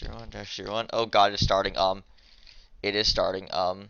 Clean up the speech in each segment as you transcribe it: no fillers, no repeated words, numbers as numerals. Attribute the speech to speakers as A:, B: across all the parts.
A: 01-01. Oh god, it's starting. It is starting. Oh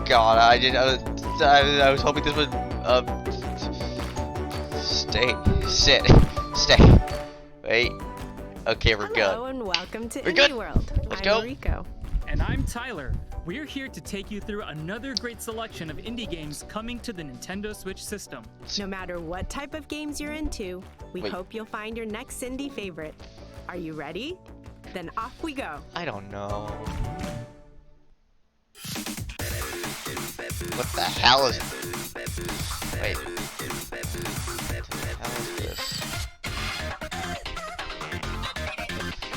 A: god, I didn't. I was hoping this would. Sit, stay. Wait. Okay, we're good.
B: Hello and welcome to
A: We're
B: Indie
A: good.
B: World.
A: Let's
B: I'm
A: go.
B: Rico.
C: And I'm Tyler. We're here to take you through another great selection of indie games coming to the Nintendo Switch system.
B: No matter what type of games you're into, we
A: Wait.
B: hope you'll find your next indie favorite. Are you ready? Then off we go.
A: I don't know. What the hell is? Wait. What the hell is this?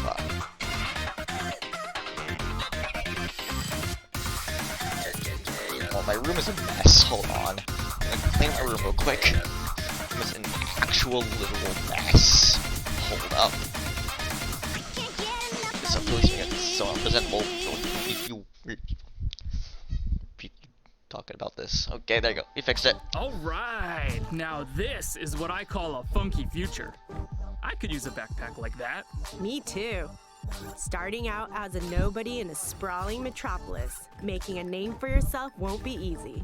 A: Fuck. Oh, my room is a mess. Hold on. I'm gonna clean my room real quick. It's an actual literal mess. Hold up. So please make it so unpresentable. Talking about this. Okay, there you go. We fixed it.
C: All right, now this is what I call a funky future. I could use a backpack like that.
B: Me too. Starting out as a nobody in a sprawling metropolis, making a name for yourself won't be easy.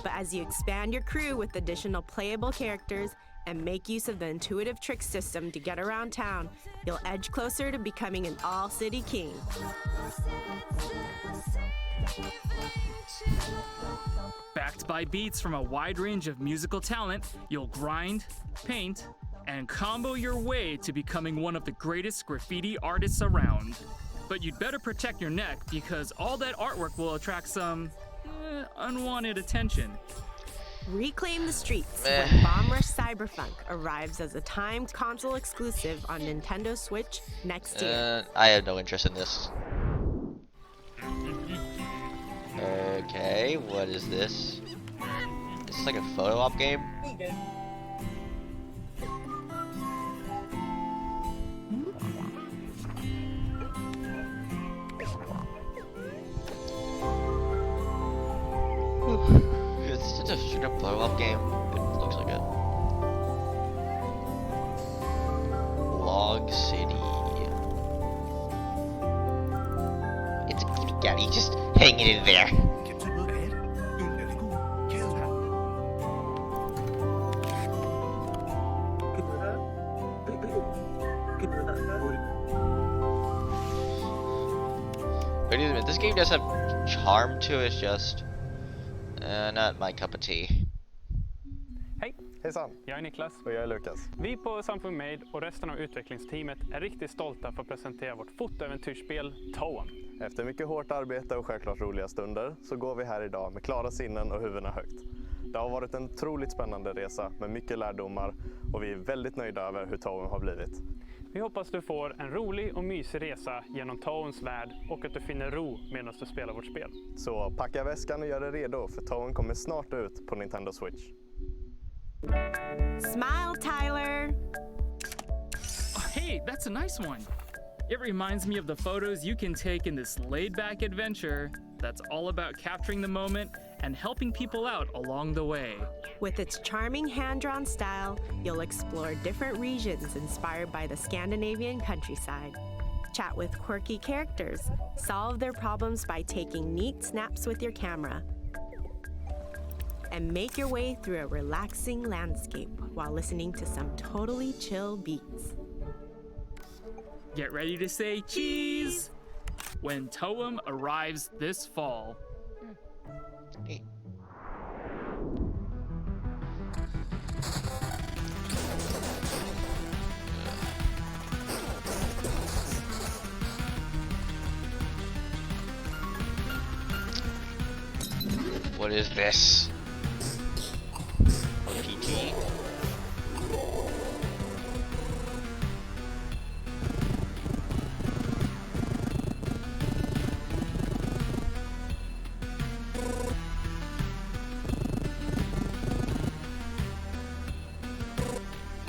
B: But as you expand your crew with additional playable characters and make use of the intuitive trick system to get around town, you'll edge closer to becoming an all-city king.
C: Backed by beats from a wide range of musical talent, you'll grind, paint, and combo your way to becoming one of the greatest graffiti artists around. But you'd better protect your neck because all that artwork will attract some unwanted attention.
B: Reclaim the streets when Bomb Rush Cyberpunk arrives as a timed console exclusive on Nintendo Switch next year.
A: I have no interest in this. Okay, what is this? This is like a photo op game? It's just a straight up photo op game. It looks like it. Log City. It's a kitty cat. He's just hanging in there. Wait a minute, this game does have charm to it, it's just not my cup of tea.
D: Hej!
E: Hejsan,
D: Jag är Niklas.
E: och jag är Lukas.
D: Vi på Samfund Made och resten av utvecklingsteamet är riktigt stolta för att presentera vårt fotoäventyrsspel Toem.
E: Efter mycket hårt arbete och självklart roliga stunder så går vi här idag med klara sinnen och huvudena högt. Det har varit en otroligt spännande resa med mycket lärdomar och vi är väldigt nöjda över hur Toem har blivit.
D: Vi hoppas du får en rolig och mysig resa genom Toems värld och att du finner ro medan du spelar vårt spel.
E: Så packa väskan och gör dig redo för Toem kommer snart ut på Nintendo Switch.
B: Smile, Tyler!
C: Oh, hey, that's a nice one. It reminds me of the photos you can take in this laid-back adventure that's all about capturing the moment and helping people out along the way.
B: With its charming hand-drawn style, you'll explore different regions inspired by the Scandinavian countryside. Chat with quirky characters, solve their problems by taking neat snaps with your camera, and make your way through a relaxing landscape while listening to some totally chill beats.
C: Get ready to say cheese when Toem arrives this fall.
A: Neat. What is this? RPG?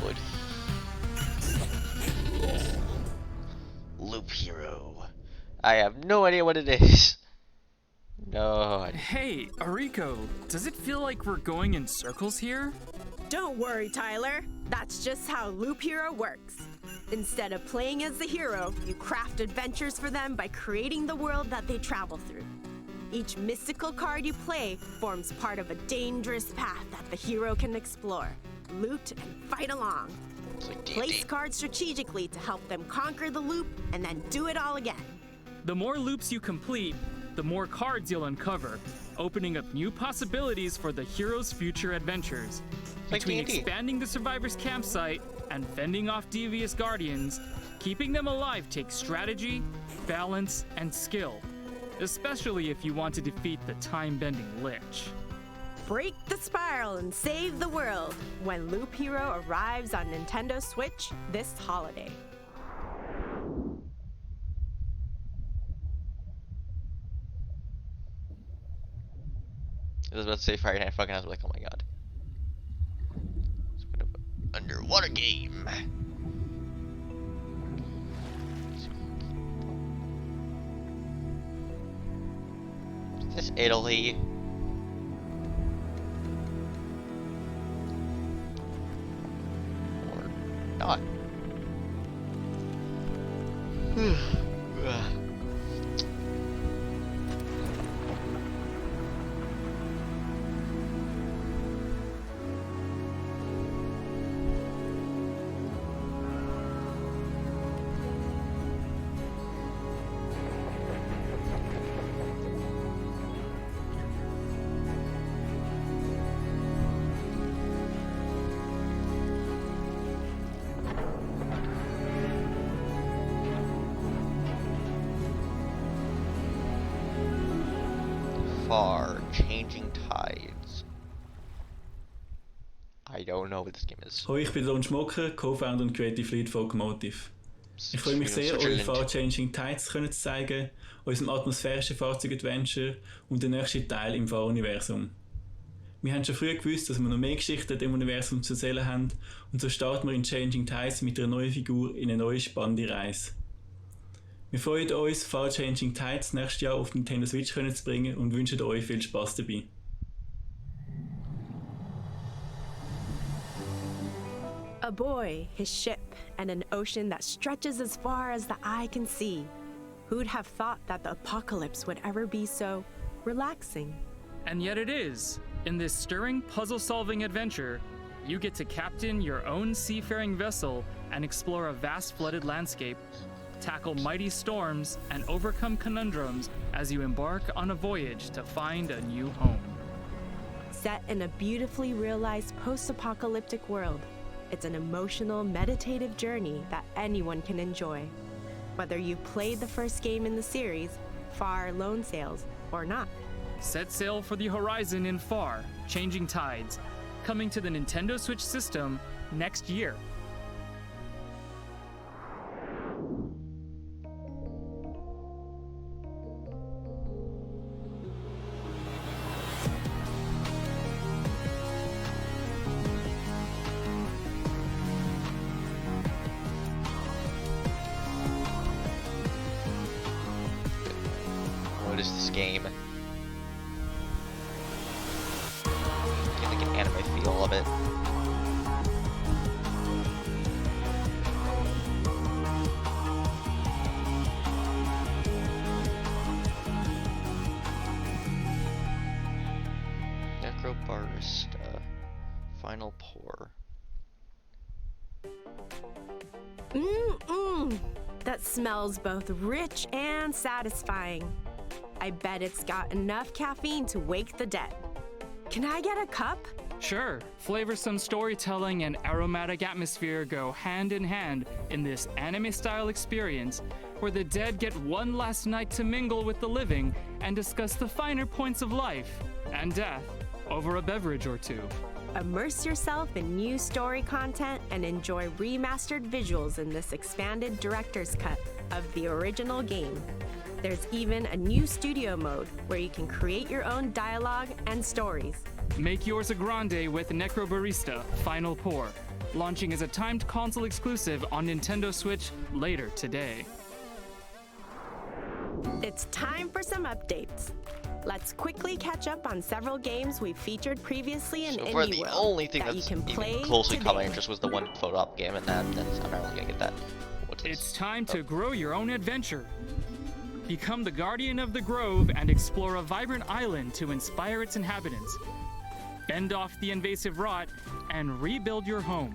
A: Wood. Loop Hero. I have no idea what it is. No idea.
C: Hey, Ariko, does it feel like we're going in circles here?
B: Don't worry, Tyler. That's just how Loop Hero works. Instead of playing as the hero, you craft adventures for them by creating the world that they travel through. Each mystical card you play forms part of a dangerous path that the hero can explore, loot, and fight along.
A: It's like
B: Place
A: D&D.
B: cards strategically to help them conquer the loop and then do it all again.
C: The more loops you complete, the more cards you'll uncover, opening up new possibilities for the hero's future adventures.
A: Like
C: Between
A: D&D.
C: expanding the survivor's campsite and fending off devious guardians, keeping them alive takes strategy, balance, and skill, especially if you want to defeat the time-bending Lich.
B: Break the spiral and save the world when Loop Hero arrives on Nintendo Switch this holiday.
A: I was about to say Friday Night Funkin', I was like, oh my god. It's kind of an underwater game. Is this Italy? Or not? Far changing tides. I don't know what this game is.
F: Hoi, ich bin Lon Schmocker, Co-Founder und Creative Lead von Locomotive. Ich freue mich sehr, euch Far Changing Tides zu zeigen, unserem atmosphärischen Fahrzeug-Adventure und den nächsten Teil im Fahr-Universum. Wir haben schon früh gewusst, dass wir noch mehr Geschichten im Universum zu erzählen haben, und so starten wir in Changing Tides mit einer neuen Figur in eine neue spannende Reise. Wir freuen uns, Far Changing Tides nächstes Jahr auf Nintendo Switch zu bringen und wünschen euch viel Spaß dabei.
B: A boy, his ship, and an ocean that stretches as far as the eye can see. Who'd have thought that the apocalypse would ever be so relaxing?
C: And yet it is. In this stirring puzzle-solving adventure, you get to captain your own seafaring vessel and explore a vast flooded landscape, tackle mighty storms, and overcome conundrums as you embark on a voyage to find a new home.
B: Set in a beautifully realized post-apocalyptic world, it's an emotional, meditative journey that anyone can enjoy. Whether you've played the first game in the series, Far Lone Sails, or not.
C: Set sail for the horizon in Far Changing Tides, coming to the Nintendo Switch system next year.
A: What is this game? Get like an anime feel of it. Necrobarista. Final Pour.
B: That smells both rich and satisfying. I bet it's got enough caffeine to wake the dead. Can I get a cup?
C: Sure, flavorsome storytelling and aromatic atmosphere go hand in hand in this anime-style experience where the dead get one last night to mingle with the living and discuss the finer points of life and death over a beverage or two.
B: Immerse yourself in new story content and enjoy remastered visuals in this expanded director's cut of the original game. There's even a new studio mode where you can create your own dialogue and stories.
C: Make yours a grande with Necrobarista Final Pour, launching as a timed console exclusive on Nintendo Switch later today.
B: It's time for some updates. Let's quickly catch up on several games we've featured previously in
A: So far,
B: Indie
A: the
B: World
A: only thing
B: that you
A: that's
B: can play
A: even closely caught my
B: today.
A: interest was the one photo op game, and that's I'm not really gonna get that. What's this?
C: It's time to grow your own adventure. Become the guardian of the grove and explore a vibrant island to inspire its inhabitants. Fend off the invasive rot and rebuild your home.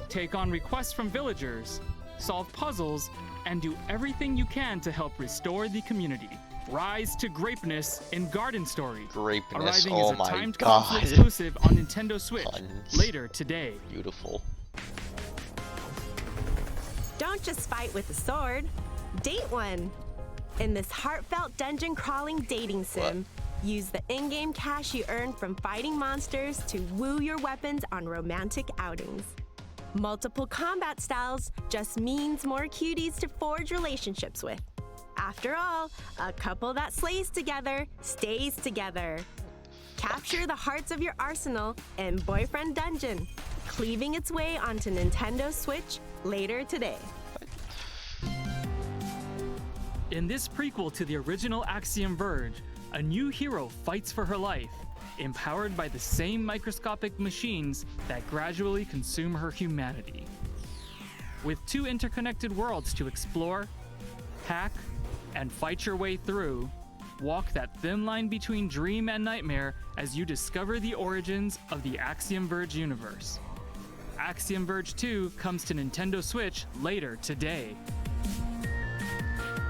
C: Take on requests from villagers, solve puzzles, and do everything you can to help restore the community. Rise to greatness in Garden Story.
A: Grapeness,
C: Arriving
A: oh
C: as a
A: my
C: timed
A: god.
C: console exclusive on Nintendo Switch
A: Puns.
C: later today.
A: Beautiful.
B: Don't just fight with a sword, date one. In this heartfelt dungeon crawling dating sim, use the in-game cash you earn from fighting monsters to woo your weapons on romantic outings. Multiple combat styles just means more cuties to forge relationships with. After all, a couple that slays together stays together. Capture the hearts of your arsenal in Boyfriend Dungeon, cleaving its way onto Nintendo Switch later today.
C: In this prequel to the original Axiom Verge, a new hero fights for her life, empowered by the same microscopic machines that gradually consume her humanity. With 2 interconnected worlds to explore, hack, and fight your way through, walk that thin line between dream and nightmare as you discover the origins of the Axiom Verge universe. Axiom Verge 2 comes to Nintendo Switch later today.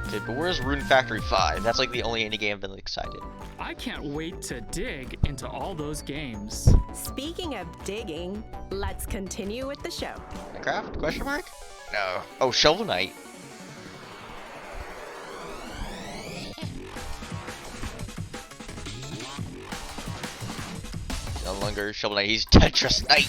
A: Okay, but where's Rune Factory 5? That's like the only indie game I've been excited.
C: I can't wait to dig into all those games.
B: Speaking of digging, let's continue with the show.
A: Minecraft? Question mark? No. Oh, Shovel Knight. No longer Shovel Knight, he's Tetris Knight.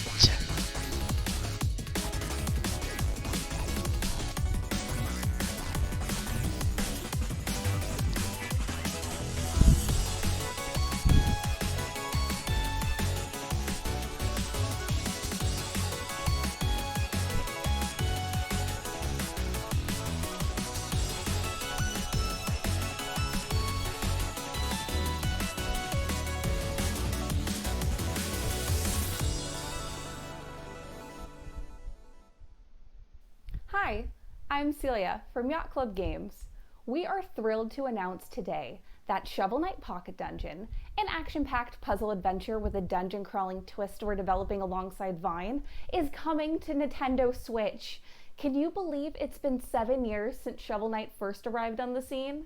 G: Hi, I'm Celia from Yacht Club Games. We are thrilled to announce today that Shovel Knight Pocket Dungeon, an action-packed puzzle adventure with a dungeon crawling twist we're developing alongside Vine, is coming to Nintendo Switch. Can you believe it's been 7 years since Shovel Knight first arrived on the scene?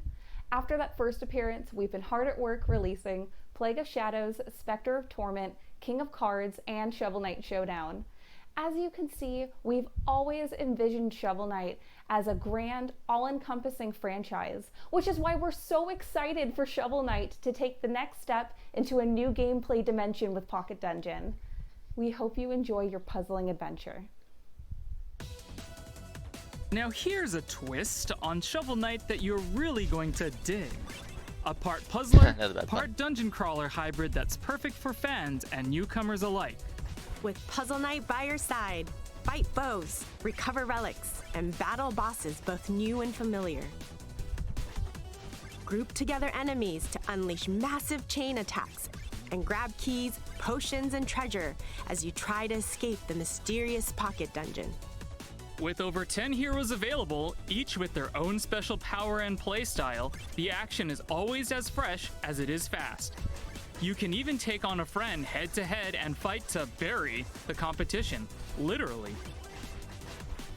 G: After that first appearance, we've been hard at work releasing Plague of Shadows, Spectre of Torment, King of Cards, and Shovel Knight Showdown. As you can see, we've always envisioned Shovel Knight as a grand, all-encompassing franchise, which is why we're so excited for Shovel Knight to take the next step into a new gameplay dimension with Pocket Dungeon. We hope you enjoy your puzzling adventure.
C: Now here's a twist on Shovel Knight that you're really going to dig. A part puzzler,
A: Another bad pun.
C: part dungeon crawler hybrid that's perfect for fans and newcomers alike.
B: With Puzzle Knight by your side, fight foes, recover relics, and battle bosses both new and familiar. Group together enemies to unleash massive chain attacks and grab keys, potions, and treasure as you try to escape the mysterious Pocket Dungeon.
C: With over 10 heroes available, each with their own special power and playstyle, the action is always as fresh as it is fast. You can even take on a friend head-to-head and fight to bury the competition, literally.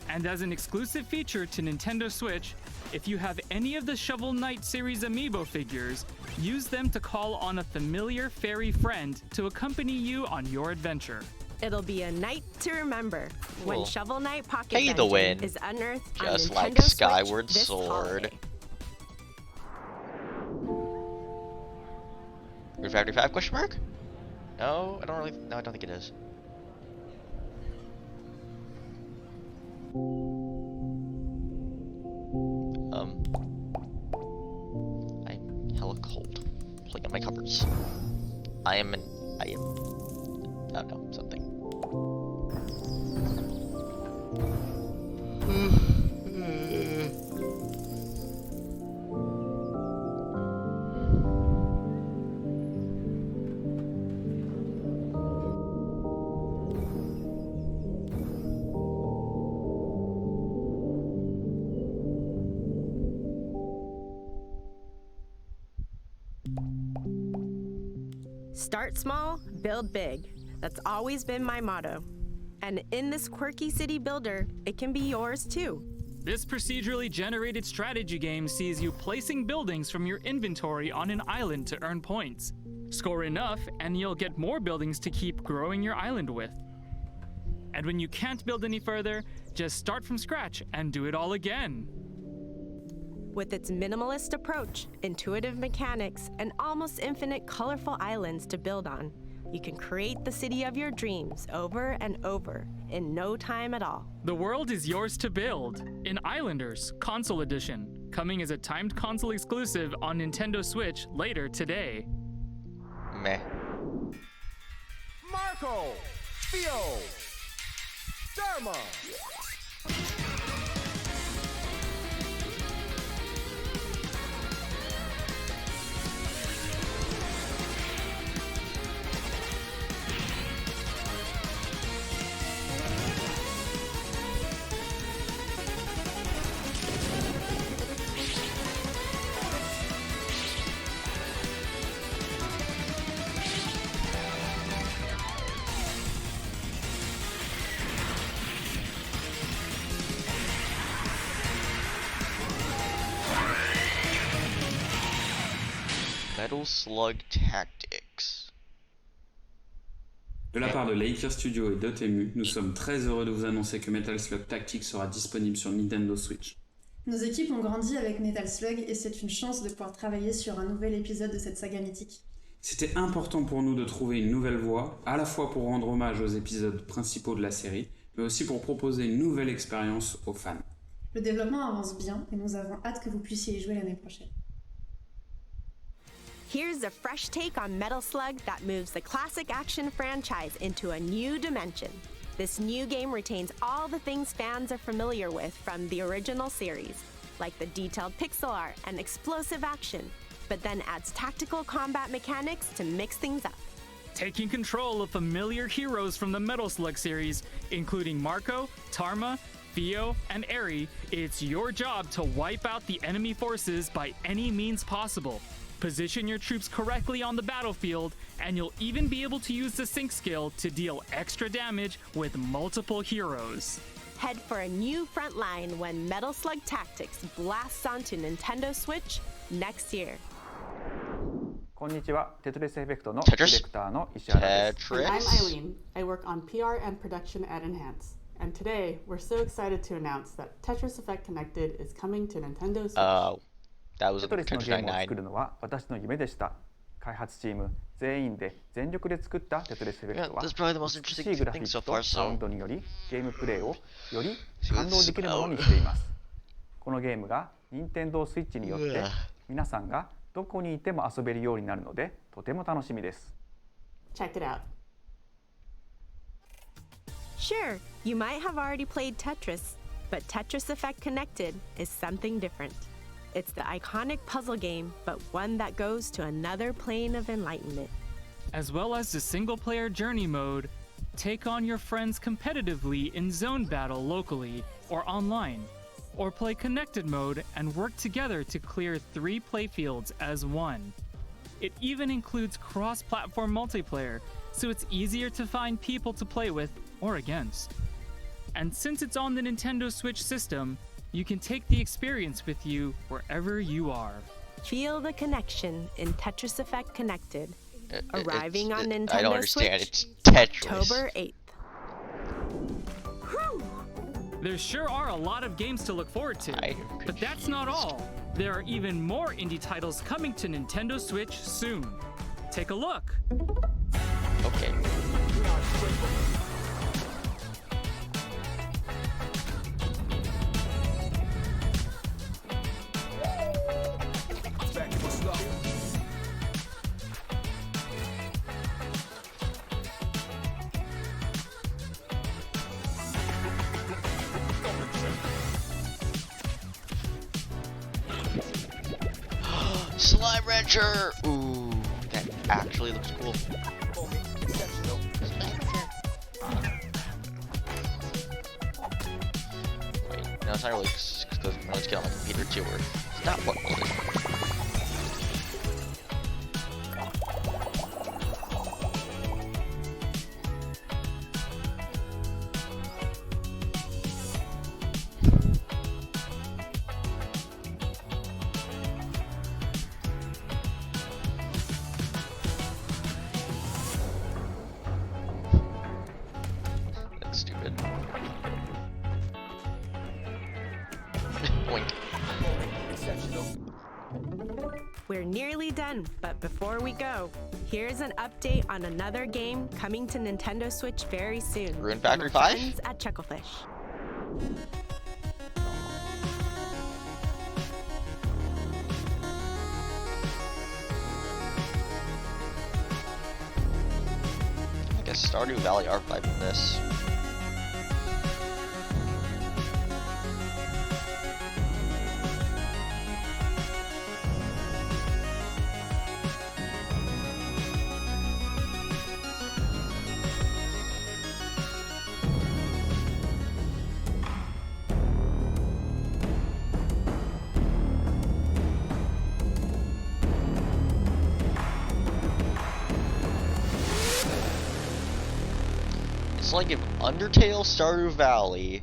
C: And as an exclusive feature to Nintendo Switch, if you have any of the Shovel Knight series amiibo figures, use them to call on a familiar fairy friend to accompany you on your adventure.
B: It'll be a night to remember when
A: Cool.
B: Shovel Knight Pocket
A: Pay the
B: Dungeon
A: win.
B: is unearthed
A: Just
B: on
A: like
B: Nintendo Switch
A: Skyward
B: this
A: Sword.
B: holiday.
A: Rune Factory 5? Question mark? No, I don't think it is. I'm hella cold. Pulling up my covers. I am, oh no, something.
B: Start small, build big. That's always been my motto. And in this quirky city builder, it can be yours too.
C: This procedurally generated strategy game sees you placing buildings from your inventory on an island to earn points. Score enough, and you'll get more buildings to keep growing your island with. And when you can't build any further, just start from scratch and do it all again.
B: With its minimalist approach, intuitive mechanics, and almost infinite colorful islands to build on, you can create the city of your dreams over and over in no time at all.
C: The world is yours to build in Islanders Console Edition, coming as a timed console exclusive on Nintendo Switch later today.
A: Meh.
H: Marco, Theo, Dharma.
A: Metal Slug Tactics.
I: De la part de Laker Studio et Dotemu, nous sommes très heureux de vous annoncer que Metal Slug Tactics sera disponible sur Nintendo Switch.
J: Nos équipes ont grandi avec Metal Slug et c'est une chance de pouvoir travailler sur un nouvel épisode de cette saga mythique.
I: C'était important pour nous de trouver une nouvelle voie, à la fois pour rendre hommage aux épisodes principaux de la série, mais aussi pour proposer une nouvelle expérience aux fans.
J: Le développement avance bien et nous avons hâte que vous puissiez y jouer l'année prochaine.
B: Here's a fresh take on Metal Slug that moves the classic action franchise into a new dimension. This new game retains all the things fans are familiar with from the original series, like the detailed pixel art and explosive action, but then adds tactical combat mechanics to mix things up.
C: Taking control of familiar heroes from the Metal Slug series, including Marco, Tarma, Theo, and Eri, it's your job to wipe out the enemy forces by any means possible. Position your troops correctly on the battlefield, and you'll even be able to use the sync skill to deal extra damage with multiple heroes.
B: Head for a new front line when Metal Slug Tactics blasts onto Nintendo Switch next year.
K: こんにちは、テトリスエフェクトのディレクターの石原です。
L: And I'm Eileen. I work on PR and production at Enhance. And today, we're so excited to announce that Tetris Effect Connected is coming to Nintendo Switch.
A: That was
K: テトリスのゲームを
A: Tetris
K: 作るのは私の夢でした。開発チーム全員で全力で作ったテトリスエフェクトは
A: That's probably the most
K: 美し
A: interesting
K: いグラフィ
A: thing
K: ッ
A: so
K: クと
A: far,
K: サウン
A: so
K: ドによりゲームプレイをより感動できるものにしています。このゲームが Nintendo Switch によって皆さんがどこにいても遊べるようになるのでとても楽しみです。
L: Check it out.
B: Sure, you might have already played Tetris, but Tetris Effect Connected is something different. It's the iconic puzzle game, but one that goes to another plane of enlightenment.
C: As well as the single-player journey mode, take on your friends competitively in zone battle locally or online, or play connected mode and work together to clear 3 playfields as one. It even includes cross-platform multiplayer, so it's easier to find people to play with or against. And since it's on the Nintendo Switch system, you can take the experience with you wherever you are.
B: Feel the connection in Tetris Effect Connected, arriving on Nintendo
A: I don't understand.
B: Switch
A: It's Tetris.
B: October 8th.
C: There sure are a lot of games to look forward to, but that's not all. There are even more indie titles coming to Nintendo Switch soon. Take a look.
A: Okay. Slime Rancher! Ooh, that actually looks cool. Wait, no, it's not really because I'm going to get on my computer too, or it's not what
B: We're nearly done, but before we go, here's an update on another game coming to Nintendo Switch very soon.
A: Rune
B: from
A: Factory
B: our
A: 5?
B: friends at Chucklefish.
A: I guess Stardew Valley archiving this. It's like if Undertale, Stardew Valley,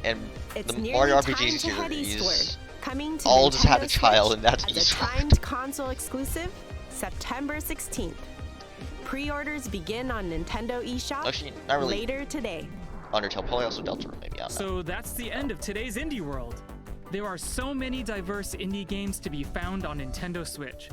A: and
B: It's
A: the
B: nearly
A: Mario
B: time
A: RPG
B: to head eastward.
A: series
B: Coming to
A: all just had
B: Nintendo
A: a child,
B: Switch
A: and that's
B: as a
A: Eastward.
B: timed console exclusive, September 16th. Pre-orders begin on Nintendo eShop
A: Actually, not really.
B: later today.
A: Undertale, probably also Deltarune, maybe, I don't know.
C: So that's the end of today's Indie World. There are so many diverse indie games to be found on Nintendo Switch,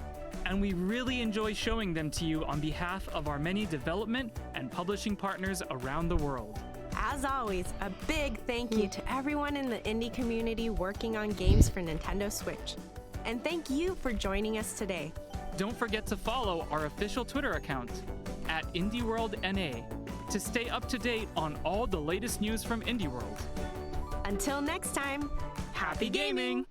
C: and we really enjoy showing them to you on behalf of our many development and publishing partners around the world.
B: As always, a big thank you to everyone in the indie community working on games for Nintendo Switch. And thank you for joining us today.
C: Don't forget to follow our official Twitter account at IndieWorldNA to stay up to date on all the latest news from Indie World.
B: Until next time,
C: Happy gaming!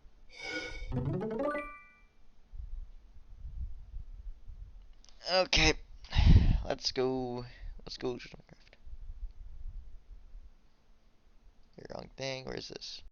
A: Okay, let's go to Minecraft. Wrong thing, where is this?